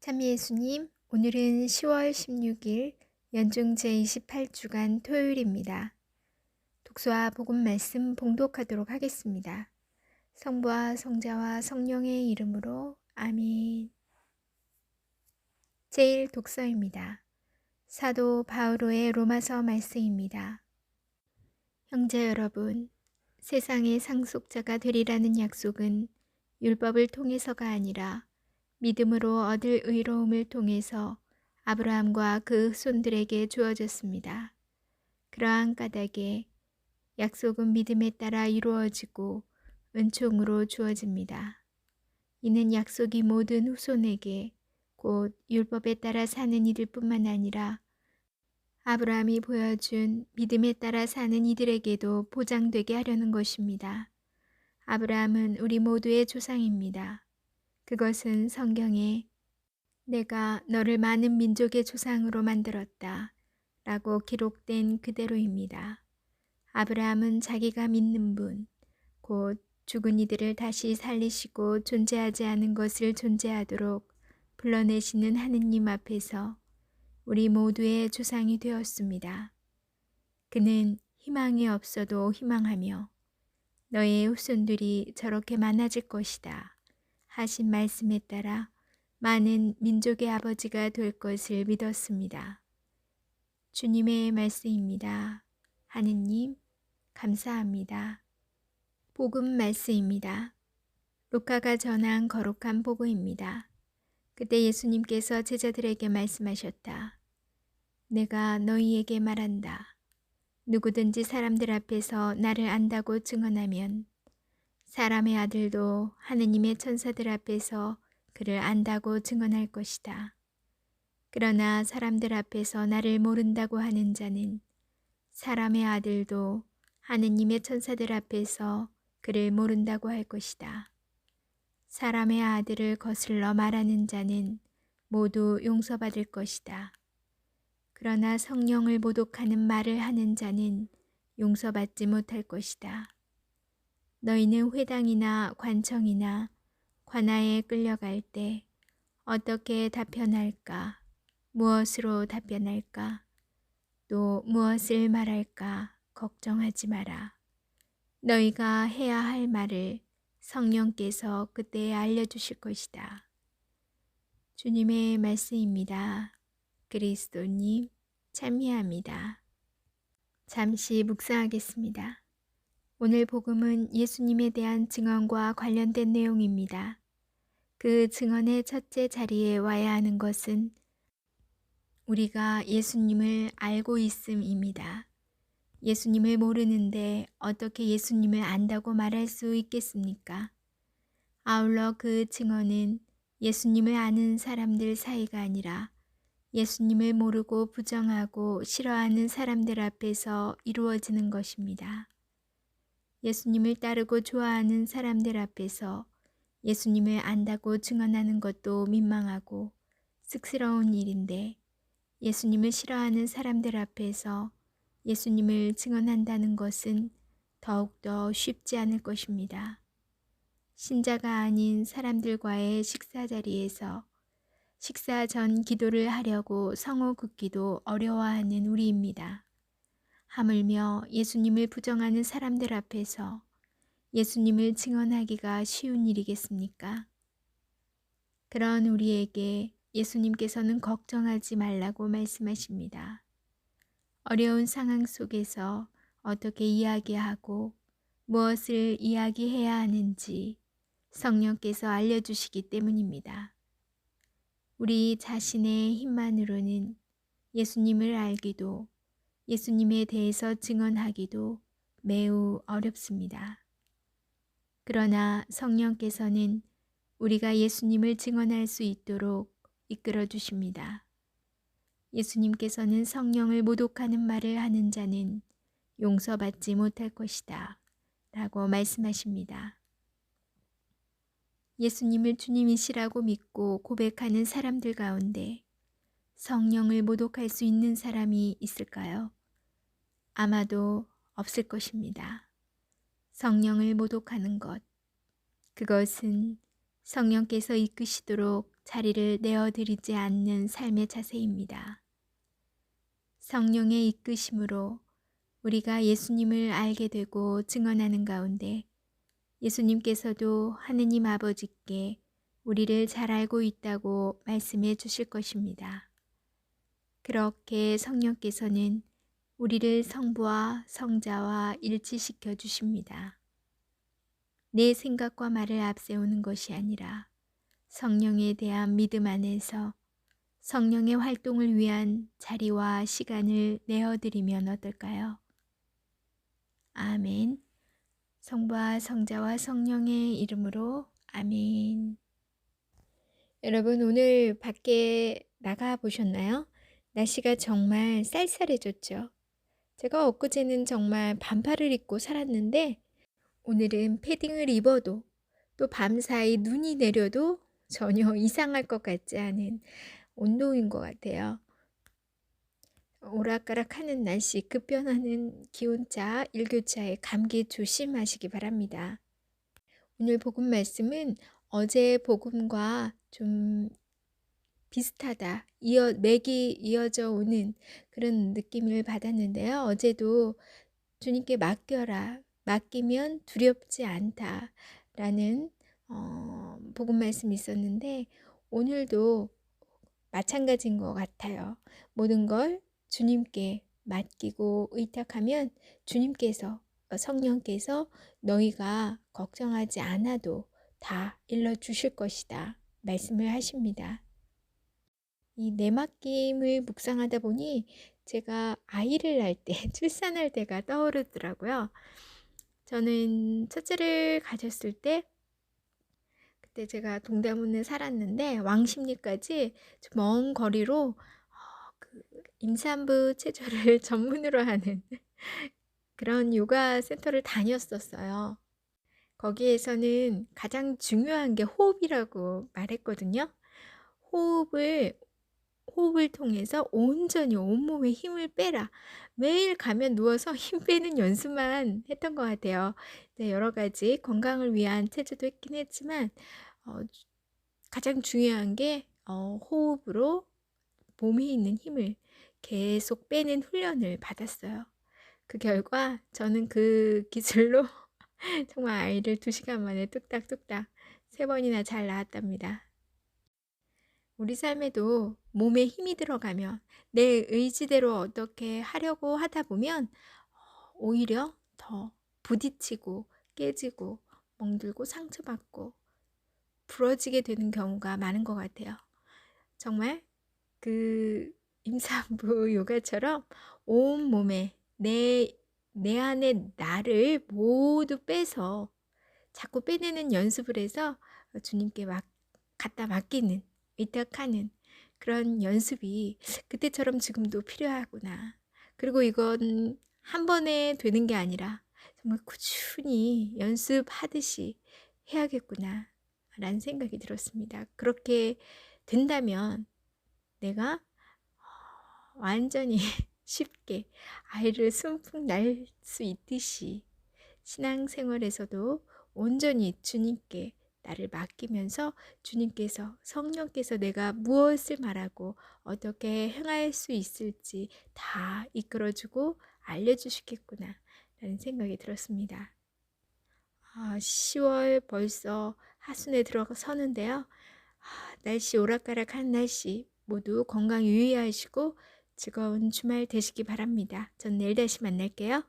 참미 예수님, 오늘은 10월 16일 연중 제28주간 토요일입니다. 독서와 복음 말씀 봉독하도록 하겠습니다. 성부와 성자와 성령의 이름으로 아멘. 제1독서입니다. 사도 바오로의 로마서 말씀입니다. 형제 여러분, 세상의 상속자가 되리라는 약속은 율법을 통해서가 아니라 믿음으로 얻을 의로움을 통해서 아브라함과 그 후손들에게 주어졌습니다. 그러한 까닭에 약속은 믿음에 따라 이루어지고 은총으로 주어집니다. 이는 약속이 모든 후손에게 곧 율법에 따라 사는 이들뿐만 아니라 아브라함이 보여준 믿음에 따라 사는 이들에게도 보장되게 하려는 것입니다. 아브라함은 우리 모두의 조상입니다. 그것은 성경에 내가 너를 많은 민족의 조상으로 만들었다 라고 기록된 그대로입니다. 아브라함은 자기가 믿는 분, 곧 죽은 이들을 다시 살리시고 존재하지 않은 것을 존재하도록 불러내시는 하느님 앞에서 우리 모두의 조상이 되었습니다. 그는 희망이 없어도 희망하며 너의 후손들이 저렇게 많아질 것이다 하신 말씀에 따라 많은 민족의 아버지가 될 것을 믿었습니다. 주님의 말씀입니다. 하느님, 감사합니다. 복음 말씀입니다. 루카가 전한 거룩한 복음입니다. 그때 예수님께서 제자들에게 말씀하셨다. 내가 너희에게 말한다. 누구든지 사람들 앞에서 나를 안다고 증언하면 사람의 아들도 하느님의 천사들 앞에서 그를 안다고 증언할 것이다. 그러나 사람들 앞에서 나를 모른다고 하는 자는 사람의 아들도 하느님의 천사들 앞에서 그를 모른다고 할 것이다. 사람의 아들을 거슬러 말하는 자는 모두 용서받을 것이다. 그러나 성령을 모독하는 말을 하는 자는 용서받지 못할 것이다. 너희는 회당이나 관청이나 관아에 끌려갈 때 어떻게 답변할까? 무엇으로 답변할까? 또 무엇을 말할까? 걱정하지 마라. 너희가 해야 할 말을 성령께서 그때 알려주실 것이다. 주님의 말씀입니다. 그리스도님, 참여합니다. 잠시 묵상하겠습니다. 오늘 복음은 예수님에 대한 증언과 관련된 내용입니다. 그 증언의 첫째 자리에 와야 하는 것은 우리가 예수님을 알고 있음입니다. 예수님을 모르는데 어떻게 예수님을 안다고 말할 수 있겠습니까? 아울러 그 증언은 예수님을 아는 사람들 사이가 아니라 예수님을 모르고 부정하고 싫어하는 사람들 앞에서 이루어지는 것입니다. 예수님을 따르고 좋아하는 사람들 앞에서 예수님을 안다고 증언하는 것도 민망하고 쑥스러운 일인데 예수님을 싫어하는 사람들 앞에서 예수님을 증언한다는 것은 더욱더 쉽지 않을 것입니다. 신자가 아닌 사람들과의 식사 자리에서 식사 전 기도를 하려고 성호 긋기도 어려워하는 우리입니다. 하물며 예수님을 부정하는 사람들 앞에서 예수님을 증언하기가 쉬운 일이겠습니까? 그런 우리에게 예수님께서는 걱정하지 말라고 말씀하십니다. 어려운 상황 속에서 어떻게 이야기하고 무엇을 이야기해야 하는지 성령께서 알려주시기 때문입니다. 우리 자신의 힘만으로는 예수님을 알기도 예수님에 대해서 증언하기도 매우 어렵습니다. 그러나 성령께서는 우리가 예수님을 증언할 수 있도록 이끌어 주십니다. 예수님께서는 성령을 모독하는 말을 하는 자는 용서받지 못할 것이다 라고 말씀하십니다. 예수님을 주님이시라고 믿고 고백하는 사람들 가운데 성령을 모독할 수 있는 사람이 있을까요? 아마도 없을 것입니다. 성령을 모독하는 것, 그것은 성령께서 이끄시도록 자리를 내어드리지 않는 삶의 자세입니다. 성령의 이끄심으로 우리가 예수님을 알게 되고 증언하는 가운데 예수님께서도 하느님 아버지께 우리를 잘 알고 있다고 말씀해 주실 것입니다. 그렇게 성령께서는 우리를 성부와 성자와 일치시켜 주십니다. 내 생각과 말을 앞세우는 것이 아니라 성령에 대한 믿음 안에서 성령의 활동을 위한 자리와 시간을 내어드리면 어떨까요? 아멘. 성부와 성자와 성령의 이름으로 아멘. 여러분, 오늘 밖에 나가 보셨나요? 날씨가 정말 쌀쌀해졌죠. 제가 엊그제는 정말 반팔을 입고 살았는데 오늘은 패딩을 입어도 또 밤사이 눈이 내려도 전혀 이상할 것 같지 않은 온도인 것 같아요. 오락가락하는 날씨, 급변하는 기온차, 일교차에 감기 조심하시기 바랍니다. 오늘 복음 말씀은 어제 복음과 좀 비슷하다, 맥이 이어져 오는 그런 느낌을 받았는데요. 어제도 주님께 맡겨라, 맡기면 두렵지 않다 라는 복음 말씀이 있었는데 오늘도 마찬가지인 것 같아요. 모든 걸 주님께 맡기고 의탁하면 주님께서, 성령께서 너희가 걱정하지 않아도 다 일러주실 것이다 말씀을 하십니다. 이 내맡김을 묵상하다 보니 제가 아이를 낳을 때, 출산할 때가 떠오르더라고요. 저는 첫째를 가졌을 때 그때 제가 동대문에 살았는데 왕십리까지 먼 거리로 그 임산부 체조를 전문으로 하는 그런 요가 센터를 다녔었어요. 거기에서는 가장 중요한 게 호흡이라고 말했거든요. 호흡을 통해서 온전히 온몸에 힘을 빼라. 매일 가면 누워서 힘 빼는 연습만 했던 것 같아요. 여러 가지 건강을 위한 체조도 했긴 했지만 가장 중요한 게 호흡으로 몸에 있는 힘을 계속 빼는 훈련을 받았어요. 그 결과 저는 그 기술로 정말 아이를 2시간 만에 뚝딱뚝딱 3번이나 잘 낳았답니다. 우리 삶에도 몸에 힘이 들어가면 내 의지대로 어떻게 하려고 하다 보면 오히려 더 부딪히고 깨지고 멍들고 상처받고 부러지게 되는 경우가 많은 것 같아요. 정말 그 임산부 요가처럼 온몸에 내 안에 나를 모두 빼서 자꾸 빼내는 연습을 해서 주님께 갖다 맡기는, 위탁하는 그런 연습이 그때처럼 지금도 필요하구나. 그리고 이건 한 번에 되는 게 아니라 정말 꾸준히 연습하듯이 해야겠구나 라는 생각이 들었습니다. 그렇게 된다면 내가 완전히 쉽게 아이를 숨풍 날 수 있듯이 신앙생활에서도 온전히 주님께 나를 맡기면서 주님께서, 성령께서 내가 무엇을 말하고 어떻게 행할 수 있을지 다 이끌어주고 알려주시겠구나 라는 생각이 들었습니다. 10월 벌써 하순에 들어서는데요. 날씨 오락가락한 날씨 모두 건강 유의하시고 즐거운 주말 되시기 바랍니다. 전 내일 다시 만날게요.